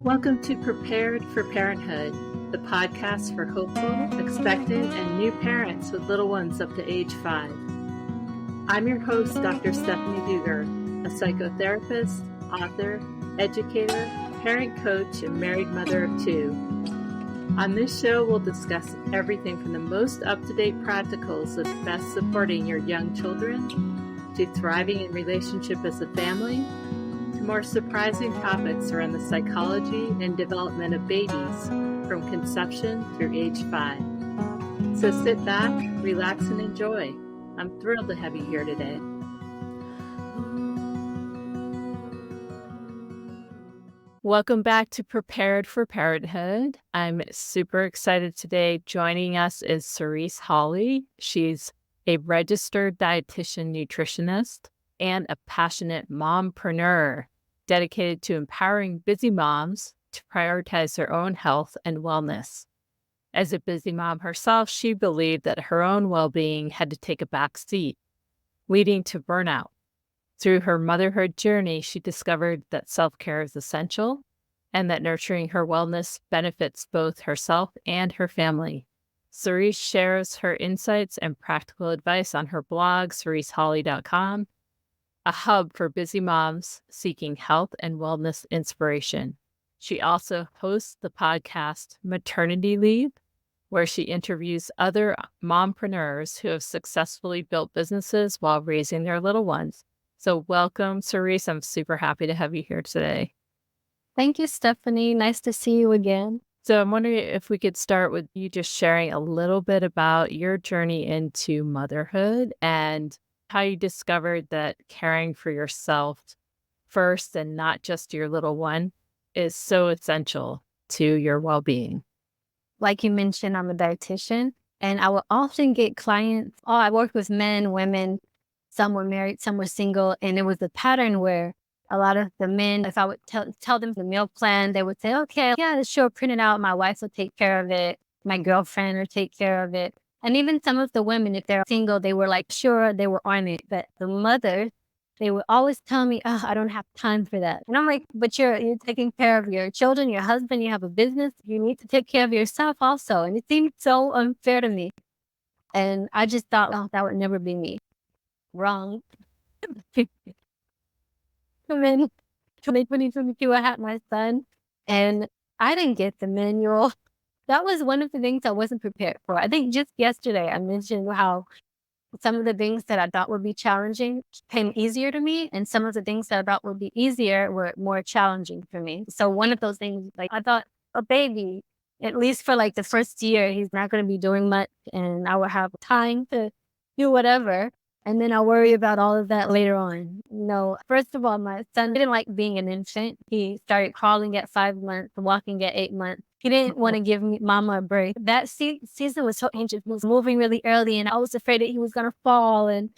Welcome to Prepared for Parenthood, the podcast for hopeful, expectant, and new parents with little ones up to age 5. I'm your host, Dr. Stephanie Duger, a psychotherapist, author, educator, parent coach, and married mother of 2. On this show, we'll discuss everything from the most up-to-date practicals of best supporting your young children, to thriving in relationship as a family, to more surprising topics around the psychology and development of babies from conception through age 5. So sit back, relax, and enjoy. I'm thrilled to have you here today. Welcome back to Prepared for Parenthood. I'm super excited today. Joining us is Sarice Holley. She's a registered dietitian nutritionist and a passionate mompreneur dedicated to empowering busy moms to prioritize their own health and wellness. As a busy mom herself, she believed that her own well-being had to take a back seat, leading to burnout. Through her motherhood journey, she discovered that self-care is essential and that nurturing her wellness benefits both herself and her family. Sarice shares her insights and practical advice on her blog, sariceholley.com, a hub for busy moms seeking health and wellness inspiration. She also hosts the podcast Maternity Leave, where she interviews other mompreneurs who have successfully built businesses while raising their little ones. So welcome, Sarice. I'm super happy to have you here today. Thank you, Stephanie. Nice to see you again. So I'm wondering if we could start with you just sharing a little bit about your journey into motherhood and how you discovered that caring for yourself first and not just your little one is so essential to your well-being. Like you mentioned, I'm a dietitian, and I will often get clients. I worked with men, women, some were married, some were single, and it was a pattern where a lot of the men, if I would tell them the meal plan, they would say, okay, yeah, sure, print it out. My wife will take care of it. My girlfriend will take care of it. And even some of the women, if they're single, they were like, sure, they were on it. But the mothers, they would always tell me, oh, I don't have time for that. And I'm like, but you're taking care of your children, your husband, you have a business. You need to take care of yourself also. And it seemed so unfair to me. And I just thought, oh, that would never be me. Wrong. And then 2022, I had my son, and I didn't get the manual. That was one of the things I wasn't prepared for. I think just yesterday I mentioned how some of the things that I thought would be challenging came easier to me, and some of the things that I thought would be easier were more challenging for me. So one of those things, like I thought a baby, at least for like the first year, he's not going to be doing much, and I will have time to do whatever. And then I'll worry about all of that later on. No, first of all, my son didn't like being an infant. He started crawling at 5 months, walking at 8 months. He didn't want to give me mama a break. That season was so anxious. He was moving really early, and I was afraid that he was going to fall and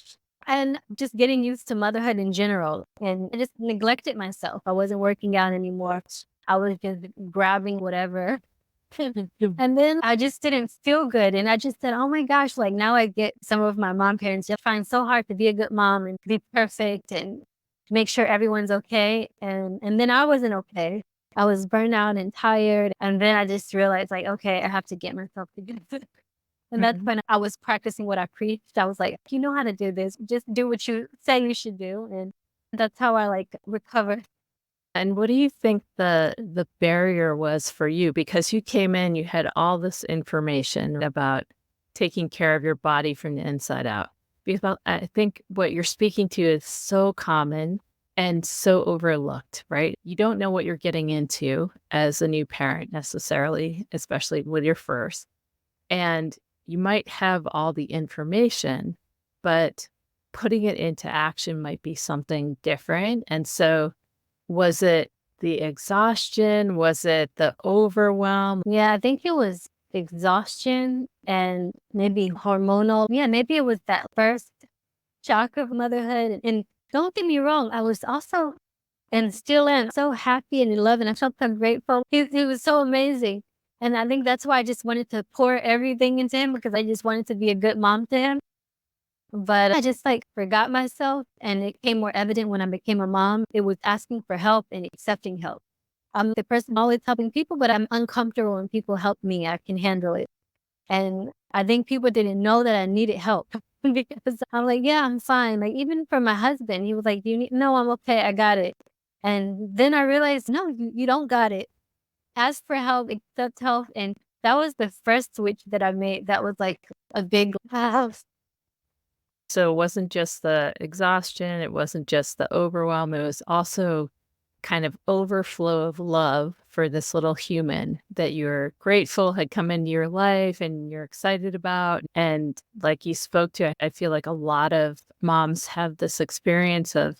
just getting used to motherhood in general. And I just neglected myself. I wasn't working out anymore. I was just grabbing whatever. And then I just didn't feel good. And I just said, oh my gosh, like now I get some of my mom parents just find so hard to be a good mom and be perfect and make sure everyone's okay. And then I wasn't okay. I was burnt out and tired. And then I just realized like, okay, I have to get myself together. And that's when I was practicing what I preached. I was like, you know how to do this. Just do what you say you should do. And that's how I like recovered. And what do you think the barrier was for you? Because you came in, you had all this information about taking care of your body from the inside out. Because I think what you're speaking to is so common and so overlooked, right? You don't know what you're getting into as a new parent necessarily, especially with your first. And you might have all the information, but putting it into action might be something different. And so was it the exhaustion? Was it the overwhelm? Yeah, I think it was exhaustion and maybe hormonal. Yeah, maybe it was that first shock of motherhood. And don't get me wrong, I was also and still am so happy and in love, and I felt so grateful. He was so amazing. And I think that's why I just wanted to pour everything into him, because I just wanted to be a good mom to him. But I just like forgot myself, and it became more evident when I became a mom. It was asking for help and accepting help. I'm the person always helping people, but I'm uncomfortable when people help me. I can handle it. And I think people didn't know that I needed help because I'm like, yeah, I'm fine. Like, even for my husband, he was like, do you need, no, I'm okay. I got it. And then I realized, no, you don't got it. Ask for help, accept help. And that was the first switch that I made. That was like a big, So it wasn't just the exhaustion, it wasn't just the overwhelm, it was also kind of overflow of love for this little human that you're grateful had come into your life and you're excited about. And like you spoke to, I feel like a lot of moms have this experience of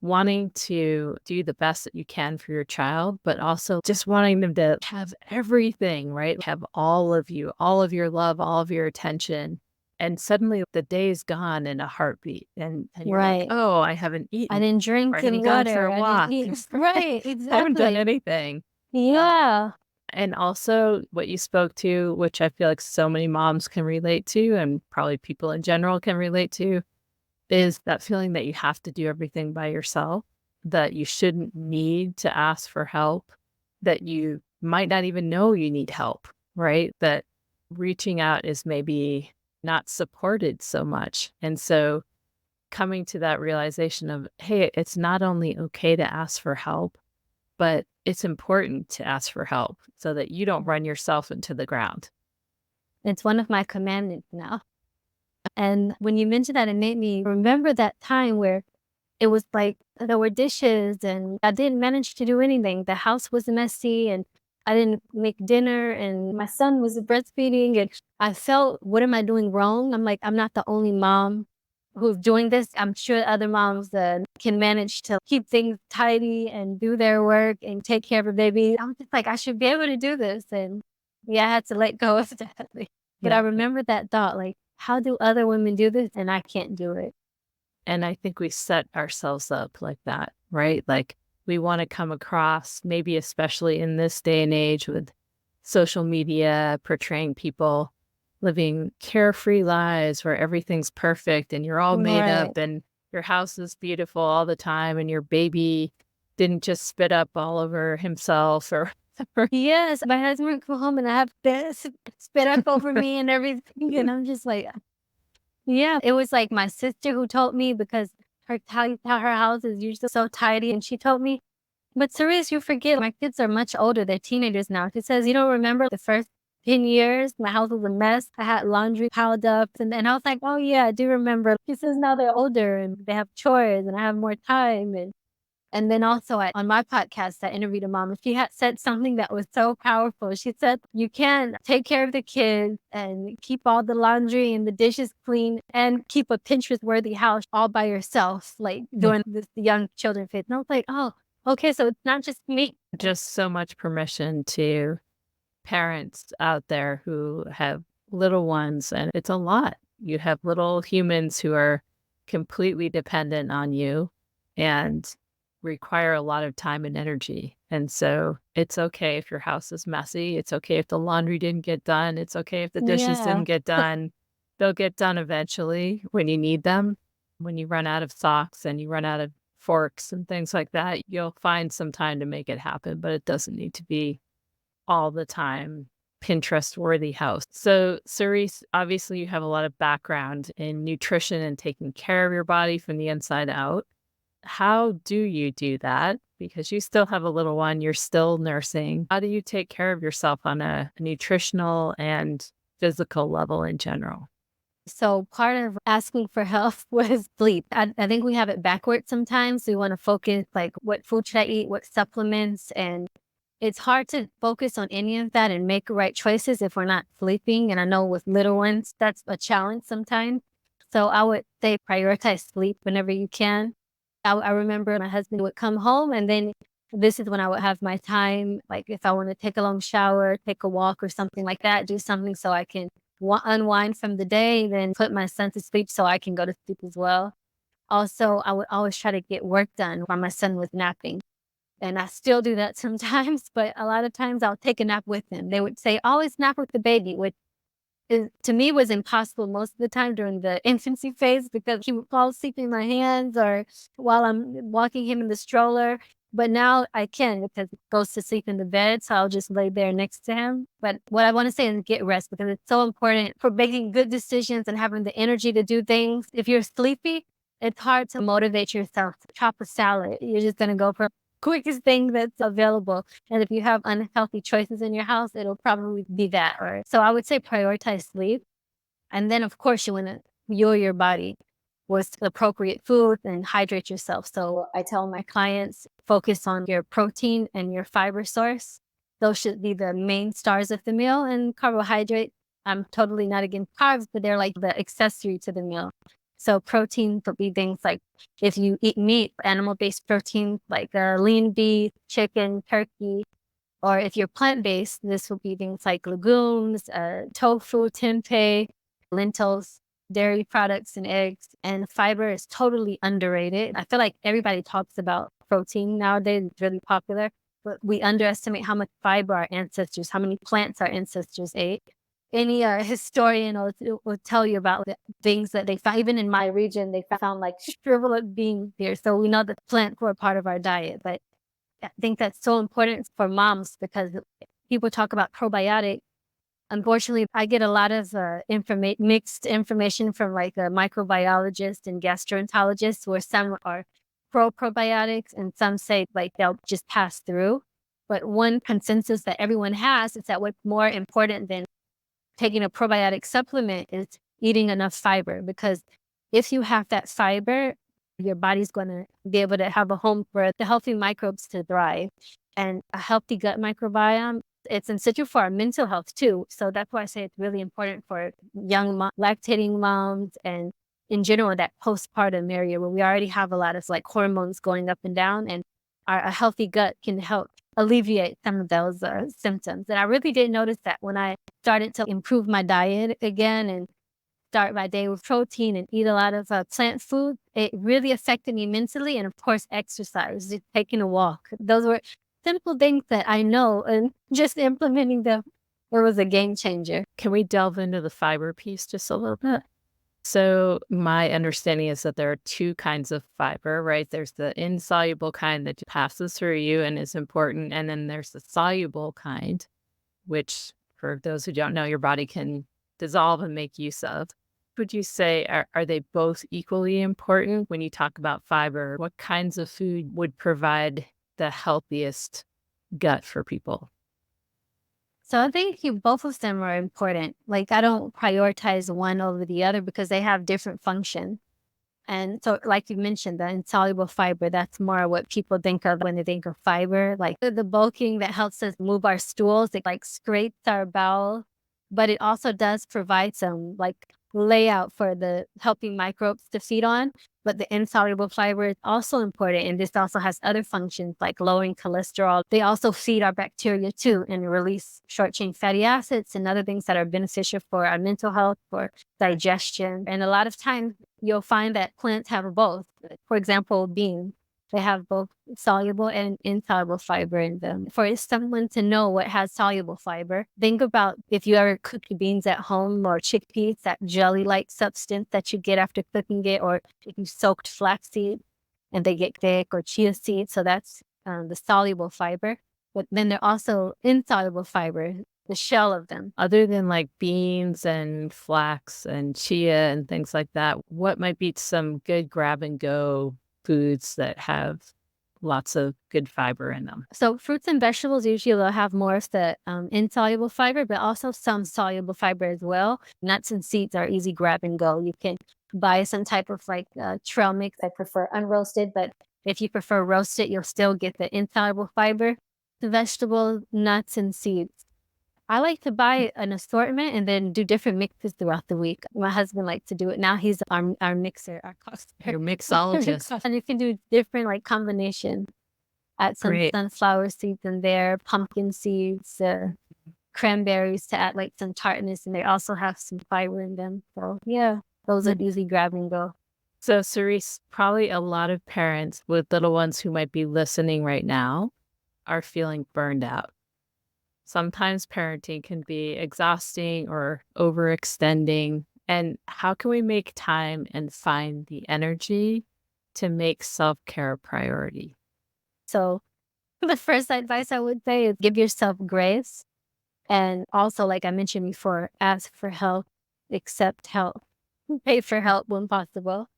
wanting to do the best that you can for your child, but also just wanting them to have everything, right? Have all of you, all of your love, all of your attention. And suddenly the day is gone in a heartbeat. And you're like, right. oh, I haven't I eaten didn't or I drink any haven't gone for water. a I didn't walk. eat. Right. I haven't done Exactly. anything. Yeah. And also what you spoke to, which I feel like so many moms can relate to, and probably people in general can relate to, is that feeling that you have to do everything by yourself, that you shouldn't need to ask for help, that you might not even know you need help, right? That reaching out is maybe not supported so much. And so coming to that realization of, hey, it's not only okay to ask for help, but it's important to ask for help so that you don't run yourself into the ground. It's one of my commandments now. And when you mentioned that, it made me remember that time where it was like there were dishes and I didn't manage to do anything. The house was messy and I didn't make dinner and my son was breastfeeding and I felt, what am I doing wrong? I'm like, I'm not the only mom who's doing this. I'm sure other moms can manage to keep things tidy and do their work and take care of a baby. I'm just like, I should be able to do this. And yeah, I had to let go of that. But I Yeah. remember that thought, like, how do other women do this and I can't do it? And I think we set ourselves up like that, right? Like we want to come across, maybe especially in this day and age with social media portraying people living carefree lives where everything's perfect and you're all made Right. up and your house is beautiful all the time and your baby didn't just spit up all over himself or Yes, my husband would come home and I have this spit up over me and everything, and I'm just like, yeah. It was like my sister who told me because how her house is usually so tidy, and she told me, "But Sarice, you forget my kids are much older. They're teenagers now." She says, "You don't remember the first 10 years? My house was a mess. I had laundry piled up, and I was like, oh yeah, I do remember." She says now they're older and they have chores and I have more time and then also on my podcast, I interviewed a mom, and she had said something that was so powerful. She said, you can take care of the kids and keep all the laundry and the dishes clean and keep a Pinterest-worthy house all by yourself, like doing this young children phase. And I was like, oh, okay, so it's not just me. just so much permission to parents out there who have little ones, and it's a lot. You have little humans who are completely dependent on you and require a lot of time and energy. And so it's okay if your house is messy. It's okay if the laundry didn't get done. It's okay if the dishes didn't Yeah. get done. They'll get done eventually when you need them. When you run out of socks and you run out of forks and things like that, you'll find some time to make it happen, but it doesn't need to be all the time Pinterest worthy house. So, Cerise, obviously you have a lot of background in nutrition and taking care of your body from the inside out. How do you do that? Because you still have a little one, you're still nursing. How do you take care of yourself on a nutritional and physical level in general? So part of asking for help was sleep. I think we have it backwards sometimes. We want to focus like what food should I eat, what supplements, and it's hard to focus on any of that and make right choices if we're not sleeping. And I know with little ones, that's a challenge sometimes. So I would say prioritize sleep whenever you can. I remember my husband would come home and then this is when I would have my time. Like if I want to take a long shower, take a walk or something like that, do something so I can unwind from the day, then put my son to sleep so I can go to sleep as well. Also, I would always try to get work done while my son was napping. And I still do that sometimes, but a lot of times I'll take a nap with him. They would say, always nap with the baby, which to me was impossible most of the time during the infancy phase because he would fall asleep in my hands or while I'm walking him in the stroller. But now I can because he goes to sleep in the bed, so I'll just lay there next to him. But what I want to say is get rest because it's so important for making good decisions and having the energy to do things. If you're sleepy, it's hard to motivate yourself to chop a salad. You're just going to go for quickest thing that's available. And if you have unhealthy choices in your house, it'll probably be that. Or so I would say prioritize sleep. And then of course you want to fuel your body with appropriate food and hydrate yourself. So I tell my clients, focus on your protein and your fiber source. Those should be the main stars of the meal. And carbohydrate, I'm totally not against carbs, but they're like the accessory to the meal. So protein could be things like if you eat meat, animal-based protein like lean beef, chicken, turkey, or if you're plant-based, this will be things like legumes, tofu, tempeh, lentils, dairy products, and eggs. And fiber is totally underrated. I feel like everybody talks about protein nowadays. It's really popular, but we underestimate how much fiber our ancestors, how many plants our ancestors ate. Any historian will tell you about the things that they found. Even in my region, they found like shriveled beans here. So we know that plants were a part of our diet, but I think that's so important for moms because people talk about probiotic. Unfortunately, I get a lot of mixed information from like a microbiologist and gastroenterologist, where some are pro probiotics and some say like they'll just pass through. But one consensus that everyone has is that what's more important than taking a probiotic supplement is eating enough fiber, because if you have that fiber, your body's going to be able to have a home for the healthy microbes to thrive. And a healthy gut microbiome, it's essential for our mental health too. So that's why I say it's really important for young lactating moms and in general that postpartum area where we already have a lot of like hormones going up and down, and a healthy gut can help alleviate some of those symptoms. And I really did notice that when I started to improve my diet again and start my day with protein and eat a lot of plant food, it really affected me mentally. And of course, exercise, just taking a walk. Those were simple things that I know, and just implementing them, it was a game changer. Can we delve into the fiber piece just a little bit? So my understanding is that there are two kinds of fiber, right? There's the insoluble kind that passes through you and is important. And then there's the soluble kind, which for those who don't know, your body can dissolve and make use of. Would you say, are they both equally important when you talk about fiber? What kinds of food would provide the healthiest gut for people? So I think both of them are important. Like I don't prioritize one over the other because they have different functions. And so, like you mentioned, the insoluble fiber, that's more what people think of when they think of fiber, like the bulking that helps us move our stools. It like scrapes our bowel, but it also does provide some like layout for the helping microbes to feed on. But the insoluble fiber is also important. And this also has other functions like lowering cholesterol. They also feed our bacteria too and release short chain fatty acids and other things that are beneficial for our mental health, for digestion. And a lot of times you'll find that plants have both. For example, beans, they have both soluble and insoluble fiber in them. For someone to know what has soluble fiber, think about if you ever cook your beans at home, or chickpeas, that jelly-like substance that you get after cooking it, or if you soaked flaxseed and they get thick, or chia seeds. So that's the soluble fiber. But then there are also insoluble fiber, the shell of them. Other than like beans and flax and chia and things like that, what might be some good grab and go foods that have lots of good fiber in them? So fruits and vegetables usually will have more of the insoluble fiber, but also some soluble fiber as well. Nuts and seeds are easy grab and go. You can buy some type of like trail mix. I prefer unroasted, but if you prefer roasted, you'll still get the insoluble fiber. The vegetables, nuts, and seeds. I like to buy an assortment and then do different mixes throughout the week. My husband likes to do it. Now he's our mixer, our coster. Your mixologist. And you can do different like combinations. Add some Great. sunflower seeds in there, pumpkin seeds, cranberries to add like some tartness, and they also have some fiber in them. So yeah, those are easy grab and go. So, Sarice, probably a lot of parents with little ones who might be listening right now are feeling burned out. Sometimes parenting can be exhausting or overextending. And how can we make time and find the energy to make self care a priority? So the first advice I would say is give yourself grace. And also, like I mentioned before, ask for help, accept help, pay for help when possible.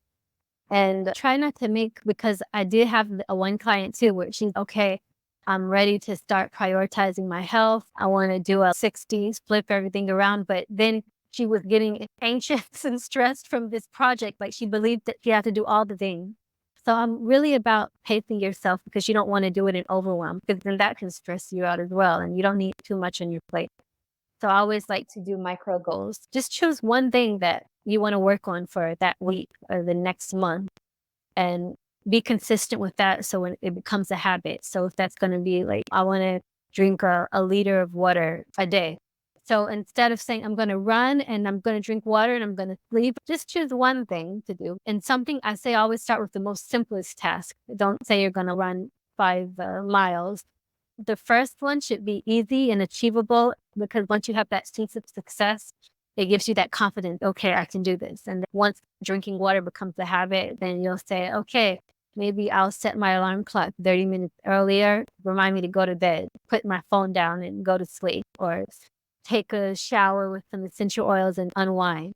And try not to make, because I did have a one client too, where she's okay, I'm ready to start prioritizing my health. I want to do a 60s, flip everything around. But then she was getting anxious and stressed from this project. Like she believed that she had to do all the things. So I'm really about pacing yourself because you don't want to do it in overwhelm, because then that can stress you out as well. And you don't need too much on your plate. So I always like to do micro goals. Just choose one thing that you want to work on for that week or the next month and be consistent with that so when it becomes a habit. So if that's going to be like, I want to drink a liter of water a day. So instead of saying I'm going to run and I'm going to drink water and I'm going to sleep, just choose one thing to do. And something I say, always start with the most simplest task. Don't say you're going to run 5 miles. The first one should be easy and achievable, because once you have that sense of success, it gives you that confidence. Okay, I can do this. And once drinking water becomes a habit, then you'll say, okay, maybe I'll set my alarm clock 30 minutes earlier, remind me to go to bed, put my phone down and go to sleep, or take a shower with some essential oils and unwind.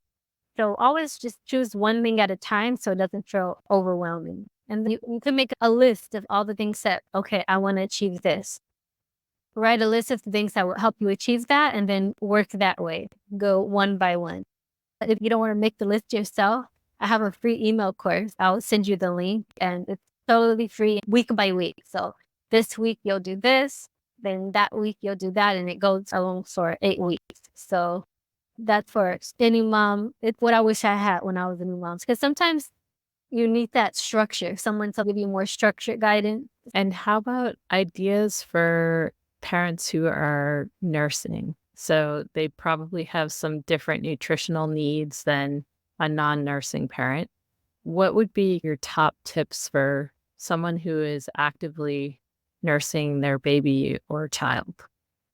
So always just choose one thing at a time so it doesn't feel overwhelming. And you can make a list of all the things that, okay, I want to achieve this. Write a list of the things that will help you achieve that and then work that way. Go one by one. If you don't want to make the list yourself, I have a free email course. I'll send you the link and it's totally free week by week. So this week you'll do this, then that week you'll do that, and it goes along for 8 weeks. So that's for any mom. It's what I wish I had when I was a new mom. Because sometimes you need that structure, someone to give you more structured guidance. And how about ideas for parents who are nursing? So they probably have some different nutritional needs than a non-nursing parent. What would be your top tips for someone who is actively nursing their baby or child?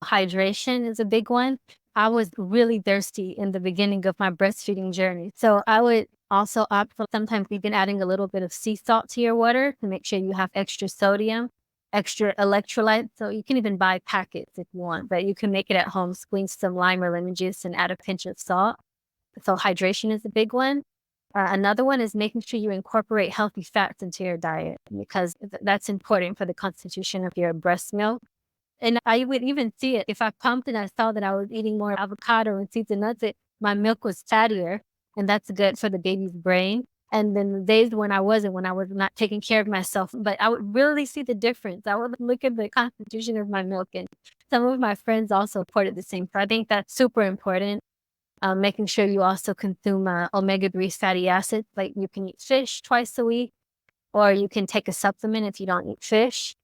Hydration is a big one. I was really thirsty in the beginning of my breastfeeding journey. So I would also opt for sometimes even adding a little bit of sea salt to your water to make sure you have extra sodium, extra electrolytes. So you can even buy packets if you want, but you can make it at home, squeeze some lime or lemon juice and add a pinch of salt. So hydration is a big one. Another one is making sure you incorporate healthy fats into your diet, because that's important for the constitution of your breast milk. And I would even see it if I pumped and I saw that I was eating more avocado and seeds and nuts, my milk was fattier, and that's good for the baby's brain. And then the days when I wasn't, when I was not taking care of myself, but I would really see the difference. I would look at the constitution of my milk, and some of my friends also reported the same. So I think that's super important. Making sure you also consume omega-3 fatty acids. Like you can eat fish twice a week, or you can take a supplement if you don't eat fish.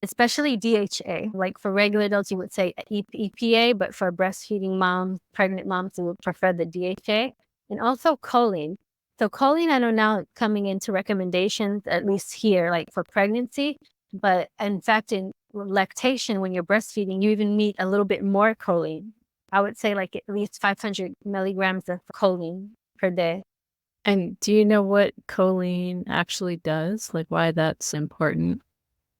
Especially DHA. Like for regular adults, you would say EPA, but for breastfeeding moms, pregnant moms, you would prefer the DHA. And also choline. So choline, I know now coming into recommendations, at least here, like for pregnancy, but in fact, in lactation, when you're breastfeeding, you even need a little bit more choline. I would say like at least 500 milligrams of choline per day. And do you know what choline actually does? Like why that's important?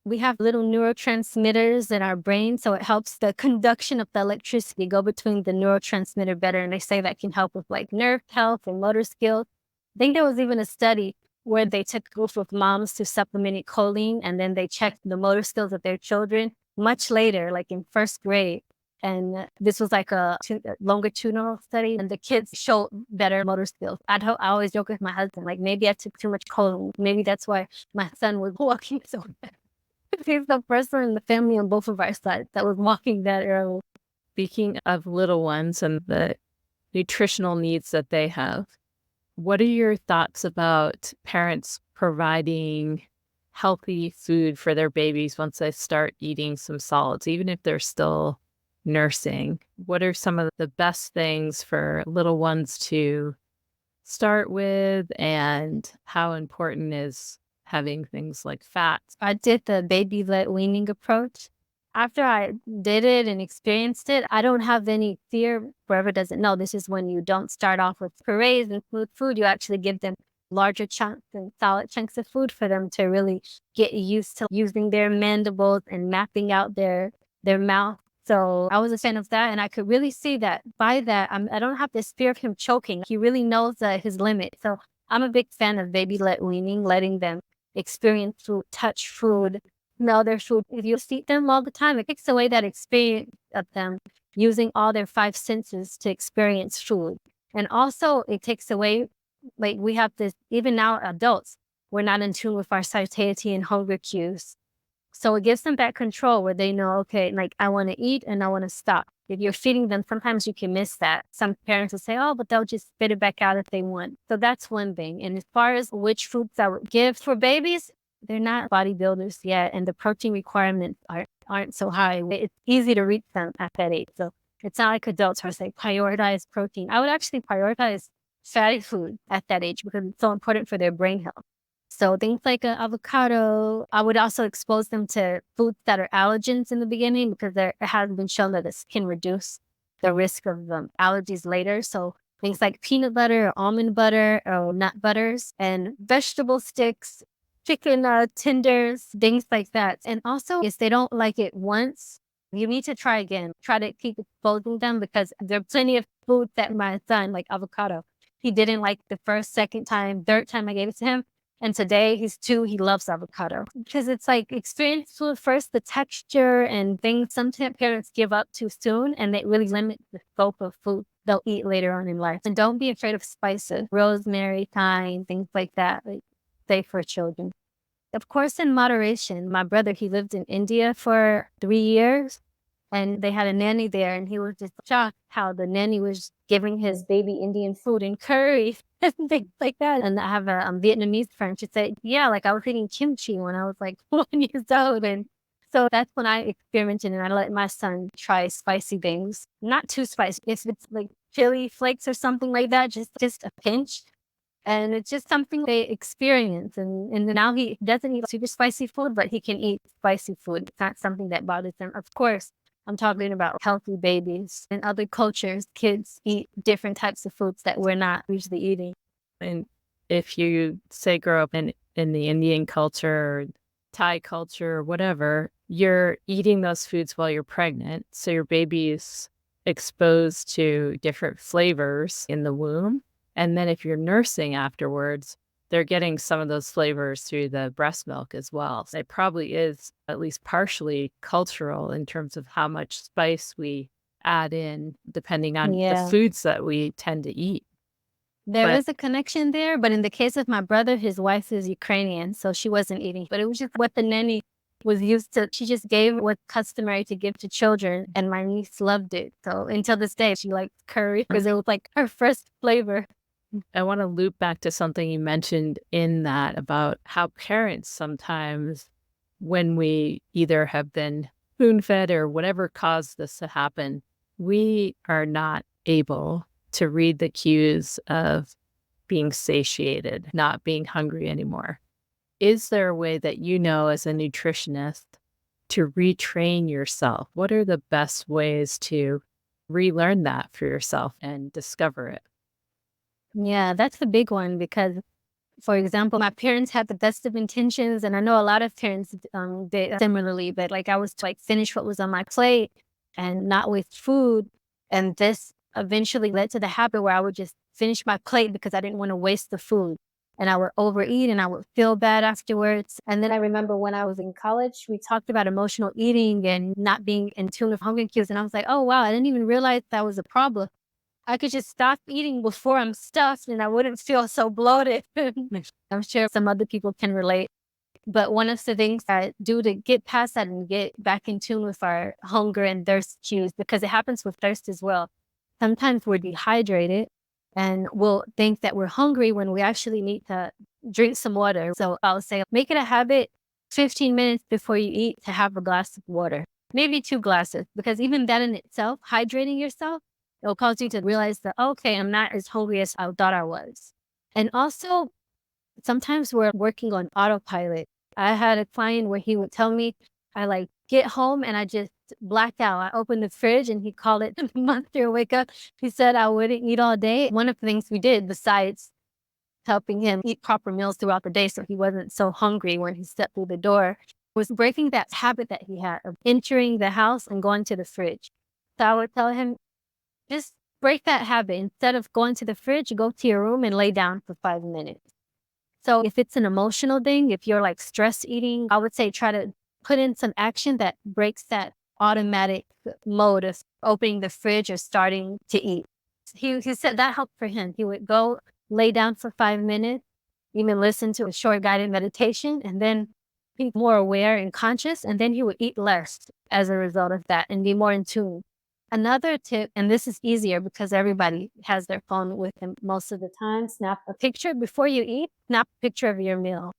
We have little neurotransmitters in our brain, so it helps the conduction of the electricity go between the neurotransmitter better. And they say that can help with like nerve health and motor skills. I think there was even a study where they took a group of moms who supplemented choline, and then they checked the motor skills of their children much later, like in first grade. And this was like a longitudinal study, and the kids showed better motor skills. I always joke with my husband, like maybe I took too much choline. Maybe that's why my son was walking so fast. He's the first one in the family on both of our sides that was walking that early. Speaking of little ones and the nutritional needs that they have, what are your thoughts about parents providing healthy food for their babies once they start eating some solids, even if they're still nursing? What are some of the best things for little ones to start with, and how important is having things like fats? I did the baby-led weaning approach. After I did it and experienced it, I don't have any fear. Whoever doesn't know, this is when you don't start off with purees and food. You actually give them larger chunks and solid chunks of food for them to really get used to using their mandibles and mapping out their mouth. So I was a fan of that, and I could really see that by that, I don't have this fear of him choking. He really knows his limit. So I'm a big fan of baby-led weaning, letting them experience food, touch food, smell their food. If you feed them all the time, it takes away that experience of them using all their five senses to experience food. And also, it takes away, like we have this, even now adults, we're not in tune with our satiety and hunger cues. So it gives them that control where they know, okay, like I want to eat and I want to stop. If you're feeding them, sometimes you can miss that. Some parents will say, oh, but they'll just spit it back out if they want. So that's one thing. And as far as which foods I would give for babies, they're not bodybuilders yet, and the protein requirements aren't so high. It's easy to reach them at that age. So it's not like adults who say prioritize protein. I would actually prioritize fatty food at that age because it's so important for their brain health. So things like avocado, I would also expose them to foods that are allergens in the beginning because it has been shown that this can reduce the risk of allergies later. So things like peanut butter or almond butter or nut butters and vegetable sticks, chicken tenders, things like that. And also, if they don't like it once, you need to try again. Try to keep exposing them because there are plenty of foods that my son, like avocado, he didn't like the first, second time, third time I gave it to him. And today he's 2, he loves avocado because it's like experience food first, the texture and things sometimes parents give up too soon and they really limit the scope of food they'll eat later on in life. And don't be afraid of spices, rosemary, thyme, things like that, like safe for children. Of course, in moderation. My brother, he lived in India for 3 years and they had a nanny there, and he was just shocked how the nanny was giving his baby Indian food and curry and things like that. And I have a Vietnamese friend. She said, yeah, like I was eating kimchi when I was like 1 years old. And so that's when I experimented and I let my son try spicy things. Not too spicy. If it's like chili flakes or something like that, just a pinch. And it's just something they experience. And now he doesn't eat super spicy food, but he can eat spicy food. It's not something that bothers him. Of course, I'm talking about healthy babies. In other cultures, kids eat different types of foods that we're not usually eating. And if you say grow up in the Indian culture or Thai culture or whatever, you're eating those foods while you're pregnant. So your baby's exposed to different flavors in the womb. And then if you're nursing afterwards, they're getting some of those flavors through the breast milk as well. So it probably is at least partially cultural in terms of how much spice we add in, depending on the Yeah. foods that we tend to eat. There But is a connection there, but in the case of my brother, his wife is Ukrainian, so she wasn't eating. But it was just what the nanny was used to. She just gave what's customary to give to children, and my niece loved it. So until this day, she likes curry because it was like her first flavor. I want to loop back to something you mentioned in that about how parents sometimes, when we either have been spoon fed or whatever caused this to happen, we are not able to read the cues of being satiated, not being hungry anymore. Is there a way that you know as a nutritionist to retrain yourself? What are the best ways to relearn that for yourself and discover it? Yeah, that's the big one because, for example, my parents had the best of intentions, and I know a lot of parents did similarly. But like I was to like finish what was on my plate and not waste food, and this eventually led to the habit where I would just finish my plate because I didn't want to waste the food, and I would overeat and I would feel bad afterwards. And then I remember when I was in college, we talked about emotional eating and not being in tune with hunger cues, and I was like, oh wow, I didn't even realize that was a problem. I could just stop eating before I'm stuffed and I wouldn't feel so bloated. I'm sure some other people can relate. But one of the things I do to get past that and get back in tune with our hunger and thirst cues, because it happens with thirst as well. Sometimes we're dehydrated and we'll think that we're hungry when we actually need to drink some water. So I'll say, make it a habit 15 minutes before you eat to have a glass of water, maybe 2 glasses, because even that in itself, hydrating yourself, it'll cause you to realize that, okay, I'm not as hungry as I thought I was. And also, sometimes we're working on autopilot. I had a client where he would tell me, I like get home and I just black out. I open the fridge and he called it the monster wake up. He said I wouldn't eat all day. One of the things we did besides helping him eat proper meals throughout the day so he wasn't so hungry when he stepped through the door, was breaking that habit that he had of entering the house and going to the fridge. So I would tell him, just break that habit. Instead of going to the fridge, go to your room and lay down for 5 minutes. So if it's an emotional thing, if you're like stress eating, I would say try to put in some action that breaks that automatic mode of opening the fridge or starting to eat. He said that helped for him. He would go lay down for 5 minutes, even listen to a short guided meditation, and then be more aware and conscious, and then he would eat less as a result of that and be more in tune. Another tip, and this is easier because everybody has their phone with them most of the time, snap a picture before you eat, snap a picture of your meal.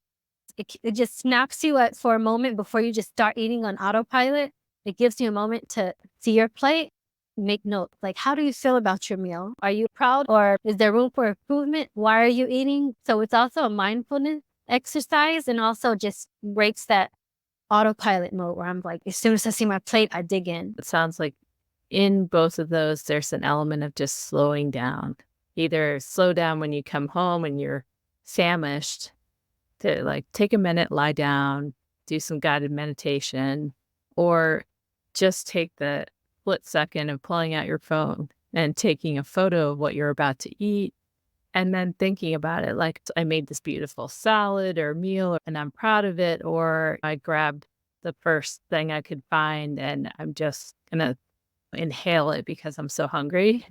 It just snaps you up for a moment before you just start eating on autopilot. It gives you a moment to see your plate, make notes. Like, how do you feel about your meal? Are you proud or is there room for improvement? Why are you eating? So it's also a mindfulness exercise and also just breaks that autopilot mode where I'm like, as soon as I see my plate, I dig in. It sounds like in both of those, there's an element of just slowing down. Either slow down when you come home and you're famished, to like take a minute, lie down, do some guided meditation, or just take the split second of pulling out your phone and taking a photo of what you're about to eat and then thinking about it like I made this beautiful salad or meal and I'm proud of it, or I grabbed the first thing I could find and I'm just gonna inhale it because I'm so hungry.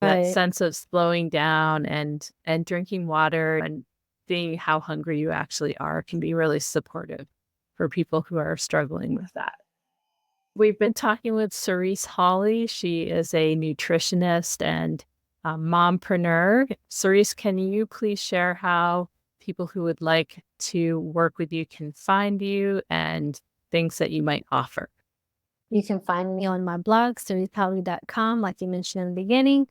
That Right. sense of slowing down and drinking water and seeing how hungry you actually are can be really supportive for people who are struggling with that. We've been talking with Sarice Holley. She is a nutritionist and a mompreneur. Sarice, can you please share how people who would like to work with you can find you and things that you might offer? You can find me on my blog, sariceholley.com, like you mentioned in the beginning.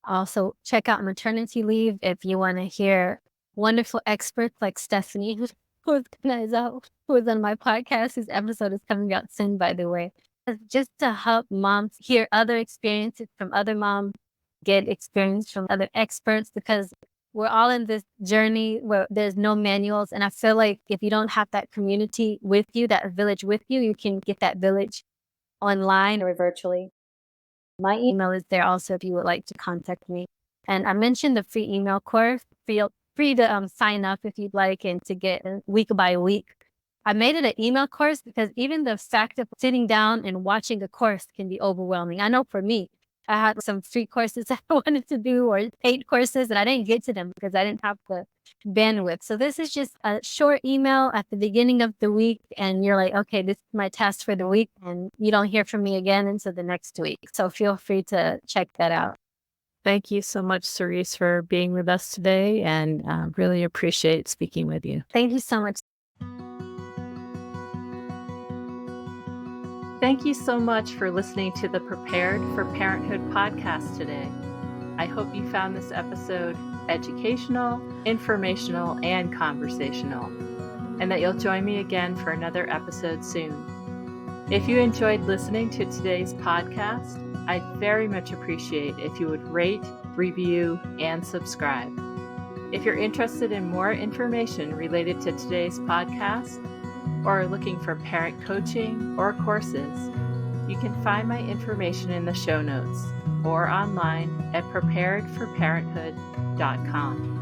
Also, check out maternity leave if you want to hear wonderful experts like Stephanie, who's on my podcast. Whose episode is coming out soon, by the way. Just to help moms hear other experiences from other moms, get experience from other experts, because we're all in this journey where there's no manuals. And I feel like if you don't have that community with you, that village with you, you can get that village online or virtually. My email is there also if you would like to contact me. And I mentioned the free email course. Feel free to sign up if you'd like and to get week by week. I made it an email course because even the fact of sitting down and watching a course can be overwhelming. I know for me, I had some free courses I wanted to do or paid courses and I didn't get to them because I didn't have the bandwidth. So this is just a short email at the beginning of the week and you're like, okay, this is my task for the week and you don't hear from me again until the next week. So feel free to check that out. Thank you so much, Sarice, for being with us today and really appreciate speaking with you. Thank you so much. Thank you so much for listening to the Prepared for Parenthood podcast today. I hope you found this episode educational, informational, and conversational, and that you'll join me again for another episode soon. If you enjoyed listening to today's podcast, I'd very much appreciate if you would rate, review, and subscribe. If you're interested in more information related to today's podcast, or are looking for parent coaching or courses, you can find my information in the show notes or online at preparedforparenthood.com.